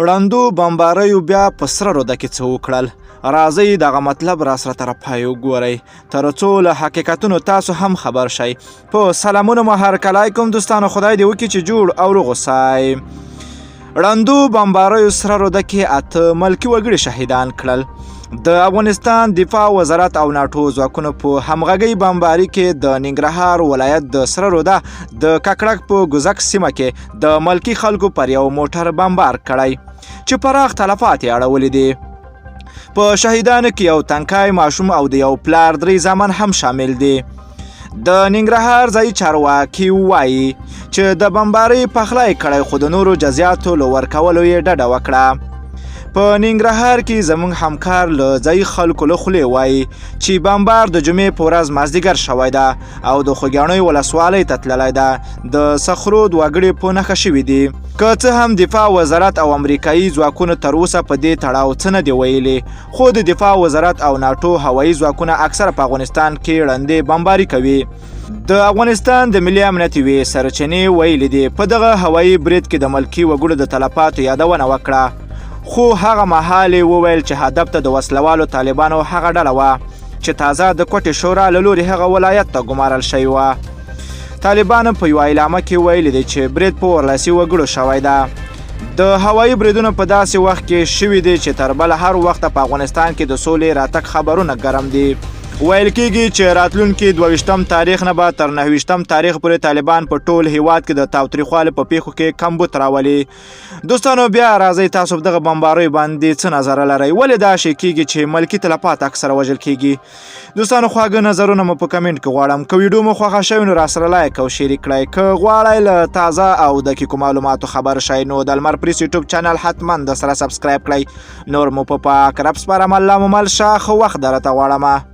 ړندو بمباریو بیا په سره روده کې څه وکړل؟ راځئ دغه مطلب را سره طرفای وګورئ تر څو له حقیقتونو تاسو هم خبر شئ. په سلامونه مو هرکلی کوم دوستانو، خدای دې وکړي چې جوړ او روغ اوسئ. ړندو بمباریو سره روده کې 8 ملکي وګړي شهیدان کړل. د افغانستان دفاع وزارت او ناټو ځواکونو په همغږۍ بمباري کې د ننګرهار ولایت د سره روده د ککړک په ګوزک سیمه کې د ملکي خلکو پر یو موټر بمبار کړی چې پراخ تلفات یې اړولي دي. په شهیدانو کې یو تنکای ماشوم او د یو پلار 3 زامن هم شامل دي. د ننګرهار ځایي چارواکي وایي چې د بمبارۍ پخلی کړی خو د نورو جزیاتو له ورکولو یې ډډه وکړه. په ننګرهار کې زموږ همکار له ځایي خلکو له خولې وایي چې بمبار د جمعې په ورځ مازدیګر شوی ده او د خوږیاڼیو ولسوالۍ ته تللی ده. د صخرو 2 وګړي په نښه شوي دي. که څه هم دفاع وزارت او امریکایي ځواکونو تر اوسه په دې تړاو څه نه دي ویلي، خو د دفاع وزارت او ناټو هوایي ځواکونه اکثره په افغانستان کې ړندې بمباري کوي. د افغانستان د ملي امنیت یوې سرچینې ویلي دي په دغه هوایي برید کې د ملکي وګړو د تلفاتو یادونه وکړه، خو هغه مهال یې وویل چې هدف ته د وسلوالو طالبانو هغه ډله وه چې تازه د کوټې شورا له لوري هغه ولایت ته ګمارل شوی وه. طالبانو په یوه اعلامیه کې ویلي دي چې برید په 14 وګړو شوی ده. د هوایي بریدونو په داسې وخت کې شوي دي چې تر بله هر وخته په افغانستان کې د سولې راتګ خبرونه ګرم دي. ویل کېږي چې راتلونکي 22 تاریخ نه به تر 29 تاریخ پورې طالبان په ټول هیواد کې د تاوتریخوالي په پیښو کې کمبود راولي. دوستانو بیا راځئ تاسو په دغه بمباریو باندې څه نظر لرئ؟ ولې دا شی کېږي چې ملکي تلفات اکثره وژل کېږي؟ دوستانو خواږه نظرونه مو په کمنټ کې غواړم. که ویډیو مو خوښه شوې نو راسره لایک او شریک کړئ. که غواړئ له تازه او دقیقو معلوماتو خبر شئ نو د لمر پریس یوټیوب چینل حتما د سره سبسکرایب کړئ. نور مو په پاک رب سپارم. الله مو مل شه، ښه وخت درته غواړم.